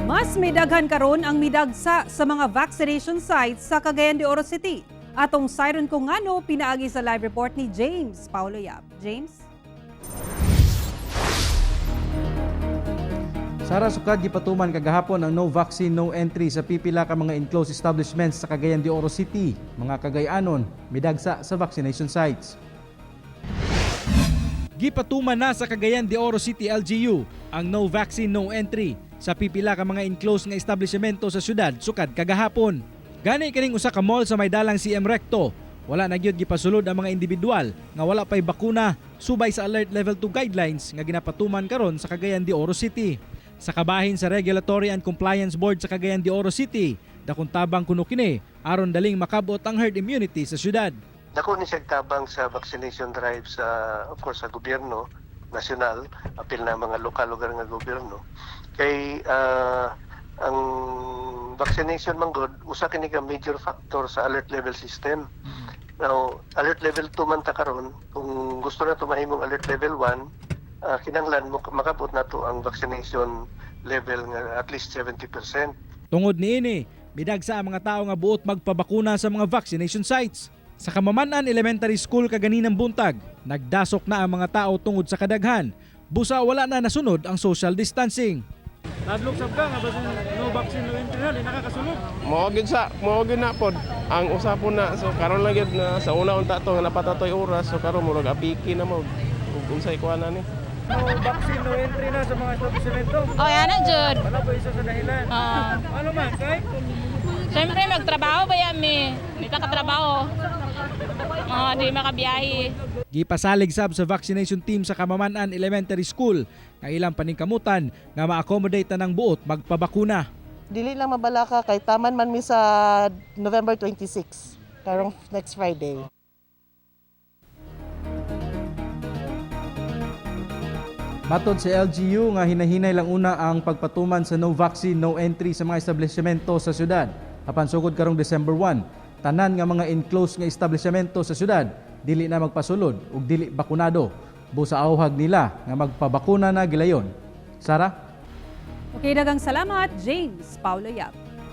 Mas may daghan karon ang midagsa sa mga vaccination sites sa Cagayan de Oro City. Atong siren kung ngano pinaagi sa live report ni James Paulo Yap. James? Sara, sukad gipatuman kagahapon ang no vaccine no entry sa pipila ka mga enclosed establishments sa Cagayan de Oro City. Mga Cagayanon midagsa sa vaccination sites. Gipatuman na sa Cagayan de Oro City LGU ang no vaccine no entry sa pipila ka mga enclosed nga establishmento sa syudad sukad kagahapon. Gani kining usa ka mall sa may dalang CM Recto, wala na gyud gipasulod ang mga individual nga wala pay bakuna subay sa alert level 2 guidelines nga ginapatuman karon sa Cagayan de Oro City. Sa kabahin sa Regulatory and Compliance Board sa Cagayan de Oro City, dakong tabang kuno kini aron daling makabot ang herd immunity sa syudad. Dako ni siya tabang sa vaccination drive sa, of course, sa gobyerno nasyonal, apil na mga lokal lugar nga gobyerno. Kay ang vaccination manggod usa kini ka major factor sa alert level system. Now, alert level 2 man ta karon, kung gusto na to mahimong alert level 1, kinahanglan mo makabot na to ang vaccination level nga at least 70%. Tungod niini, midagsa ang mga tao nga buot magpabakuna sa mga vaccination sites. Sa Kamamanan Elementary School kaganinang buntag, nagdasok na ang mga tao tungod sa kadaghan. Busa wala na nasunod ang social distancing. Nadlok sab ka nga basta no vaccine no entry na di nakakasulod. Moogid na pod ang usapon na so karon lang gyud na sa una unta to nga napatatoy oras so karon murag apiki na mo kung unsay kuha na ni. No vaccine no entry na sa mga establishmento. Oh, yan na, Jud. Wala po isa sa dahilan. Ano man, kay? Siyempre, magtrabaho ba yan, May katrabaho. Di makabiyahe. Gipasalig sab sa vaccination team sa Kamamanan Elementary School nga ilang paningkamutan nga ma-accommodate ng buot magpabakuna. Dili lang mabalaka kay taman man mi sa November 26, karong next Friday. Matod sa LGU nga hinahinay lang una ang pagpatuman sa no vaccine no entry sa mga establishmento sa syudad. Apan sugod karong December 1, tanan nga mga enclosed nga establishmento sa syudad dili na magpasulod ug dili bakunado. Busa awhag nila nga magpabakuna na gilayon. Sara? Okay, dagang salamat, James Paulo Yap.